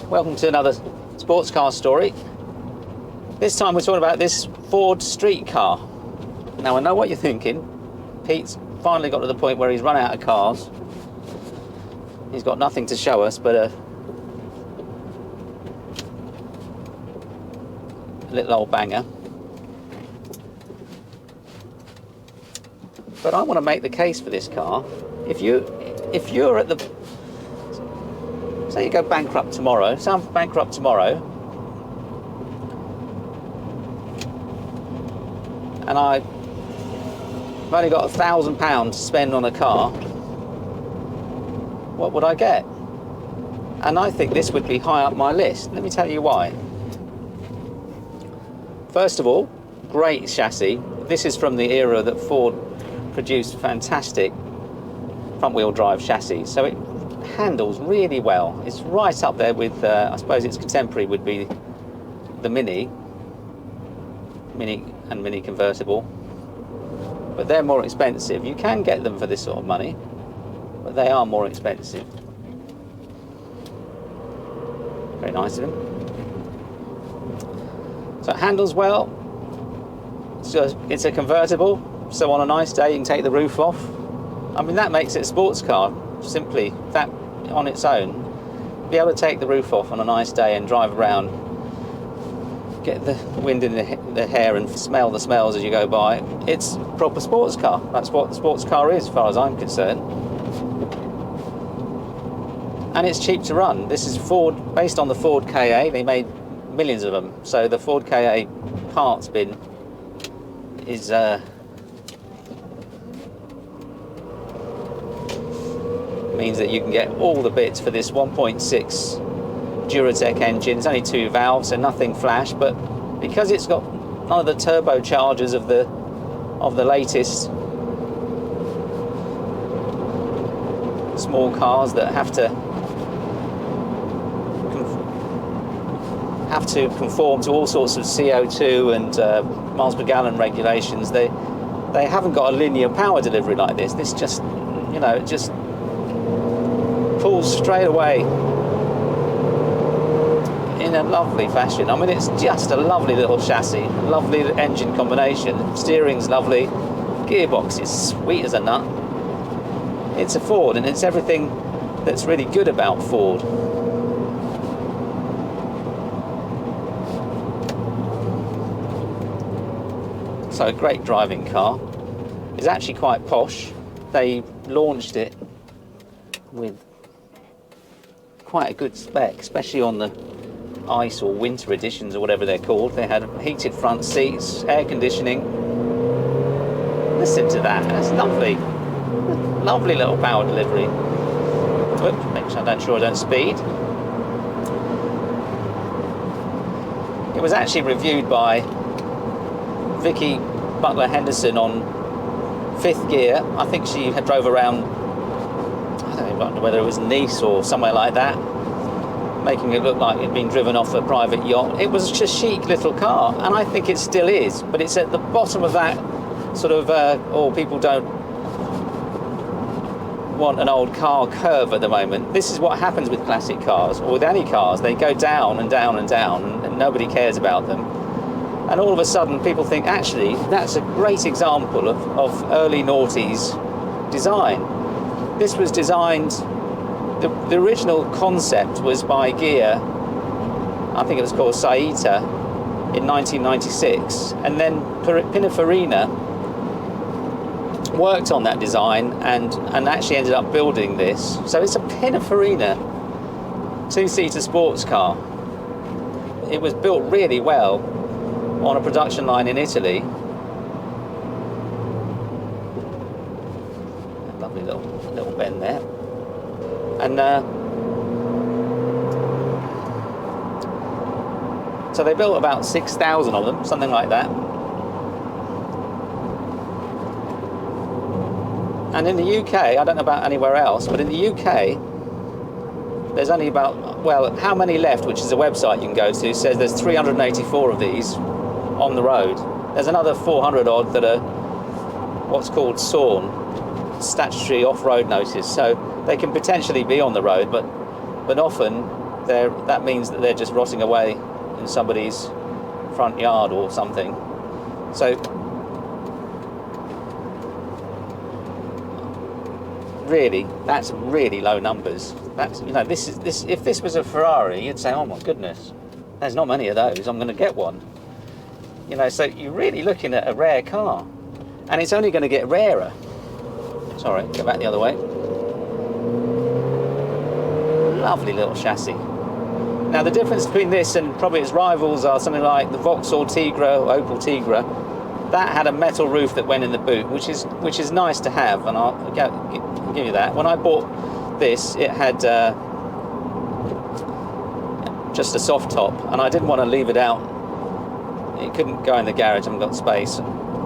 Welcome to another sports car story. This time we're talking about this Ford StreetKa. Now I know what you're thinking. Pete's finally got to the point where he's run out of cars. He's got nothing to show us but a little old banger. But I want to make the case for this car. If you're at the, say you go bankrupt tomorrow, say I'm bankrupt tomorrow, and I've only got £1,000 to spend on a car, what would I get? And I think this would be high up my list. Let me tell you why. First of all, great chassis. This is from the era that Ford produced fantastic front-wheel drive chassis, so it handles really well. It's right up there with, I suppose its contemporary would be the Mini and Mini convertible, but they're more expensive. You can get them for this sort of money, but they are more expensive. Very nice of them. So it handles well. It's a convertible, so on a nice day you can take the roof off. I mean, that makes it a sports car, simply that on its own. Be able to take the roof off on a nice day and drive around, get the wind in the hair and smell the smells as you go by. It's a proper sports car. That's what the sports car is, as far as I'm concerned. And it's cheap to run. This is Ford, based on the Ford Ka. They made millions of them. So the Ford Ka parts bin is means that you can get all the bits for this 1.6 Duratec engine. It's only 2 valves, so nothing flash, but because it's got none of the turbochargers of the latest small cars that have to conform to all sorts of CO2 and miles per gallon regulations, they haven't got a linear power delivery like this. This just, you know, it just pulls straight away in a lovely fashion. I mean, it's just a lovely little chassis, lovely engine combination, steering's lovely, gearbox is sweet as a nut. It's a Ford, and it's everything that's really good about Ford. So a great driving car. It's actually quite posh. They launched it with quite a good spec, especially on the ice or winter editions or whatever they're called. They had heated front seats, air conditioning. Listen to that, that's lovely. Lovely little power delivery. Whoops, make sure I don't speed. It was actually reviewed by Vicky Butler Henderson on 5th Gear. I think she had drove around, I don't know whether it was Nice or somewhere like that, making it look like it'd been driven off a private yacht. It was just a chic little car, and I think it still is, but it's at the bottom of that sort of, people don't want an old car curve at the moment. This is what happens with classic cars, or with any cars. They go down and down and down, and nobody cares about them. And all of a sudden people think, actually, that's a great example of early noughties design. This was designed, the original concept was by Ghia, I think it was called Saita, in 1996. And then Pininfarina worked on that design and actually ended up building this. So it's a Pininfarina 2-seater sports car. It was built really well on a production line in Italy. A lovely little bend there. And so they built about 6,000 of them, something like that. And in the UK, I don't know about anywhere else, but in the UK, there's only about, well, how many left, which is a website you can go to, says there's 384 of these on the road. There's another 400 odd that are what's called SORN, statutory off-road notice, so they can potentially be on the road, but often that means that they're just rotting away in somebody's front yard or something. So really, that's really low numbers. That's, you know, this if this was a Ferrari, you'd say, oh my goodness, there's not many of those, I'm going to get one. You know, so you're really looking at a rare car, and it's only going to get rarer. Sorry, go back the other way. Lovely little chassis. Now the difference between this and probably its rivals are something like the Vauxhall Tigra or Opel Tigra. That had a metal roof that went in the boot, which is nice to have, and I'll give you that. When I bought this, it had just a soft top, and I didn't want to leave it out. It couldn't go in the garage, I haven't got space.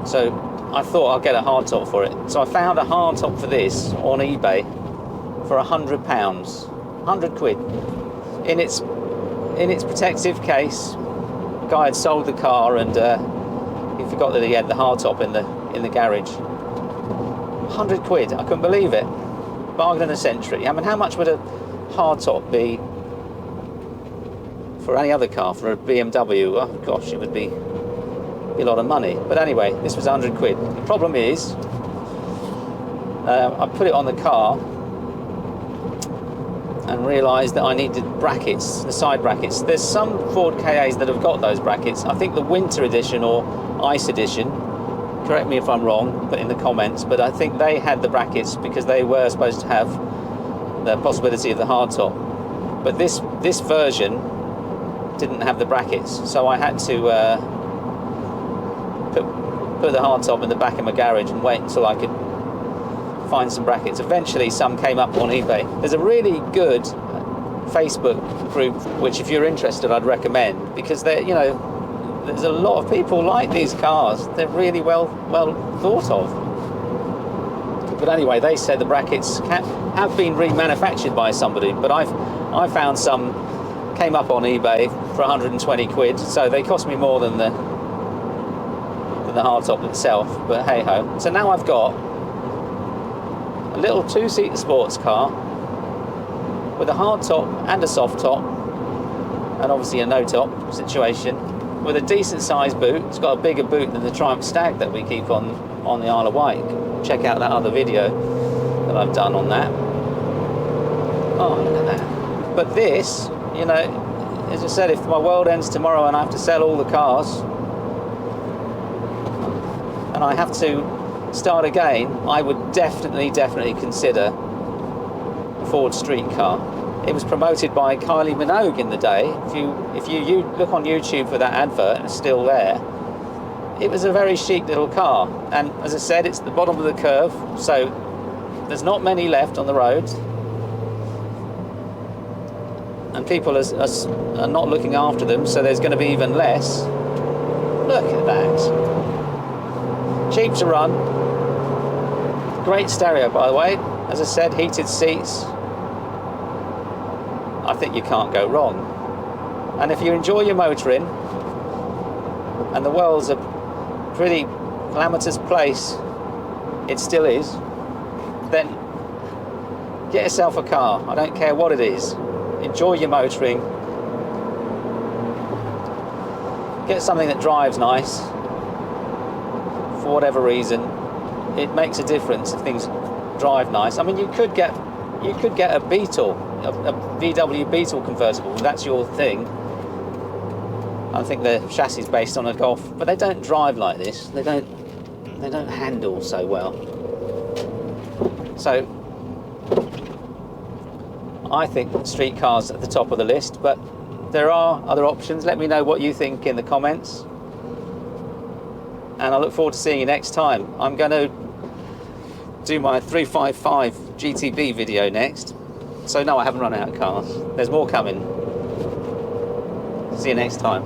So I thought I'll get a hard top for it. So I found a hard top for this on eBay for £100, 100 quid. In its protective case. The guy had sold the car, and he forgot that he had the hard top in the garage. 100 quid, I couldn't believe it. Bargain in a century. I mean, how much would a hard top be for any other car, for a BMW? Oh gosh, it would be a lot of money. But anyway, this was 100 quid. The problem is, I put it on the car and realised that I needed brackets, the side brackets. There's some Ford KAs that have got those brackets. I think the winter edition or ice edition, correct me if I'm wrong, put in the comments, but I think they had the brackets because they were supposed to have the possibility of the hardtop. But this version didn't have the brackets, so I had to put the hardtop in the back of my garage and wait until I could find some brackets. Eventually some came up on eBay. There's a really good Facebook group which, if you're interested, I'd recommend, because they're, you know, there's a lot of people like these cars. They're really well thought of. But anyway, they said the brackets have been remanufactured by somebody, but I found some came up on eBay for 120 quid, so they cost me more than the hardtop itself, but hey ho. So now I've got a little two-seater sports car with a hard top and a soft top, and obviously a no top situation, with a decent sized boot. It's got a bigger boot than the Triumph Stag that we keep on the Isle of Wight. Check out that other video that I've done on that. Oh, look at that. But this, you know, as I said, if my world ends tomorrow and I have to sell all the cars and I have to start again, I would definitely consider a Ford StreetKa. It was promoted by Kylie Minogue in the day. If you look on YouTube for that advert, and it's still there, it was a very chic little car. And as I said, it's the bottom of the curve, so there's not many left on the road, and people are not looking after them, so there's going to be even less. Look at that. Cheap to run. Great stereo, by the way. As I said, heated seats. I think you can't go wrong. And if you enjoy your motoring, and the world's a pretty calamitous place, it still is, then get yourself a car. I don't care what it is. Enjoy your motoring. Get something that drives nice. For whatever reason, it makes a difference if things drive nice. I mean, you could get a Beetle, a VW Beetle convertible. That's your thing. I think the chassis is based on a Golf, but they don't drive like this. They don't handle so well. So I think street cars at the top of the list, but there are other options. Let me know what you think in the comments, and I look forward to seeing you next time. I'm going to do my 355 GTB video next. So no, I haven't run out of cars. There's more coming. See you next time.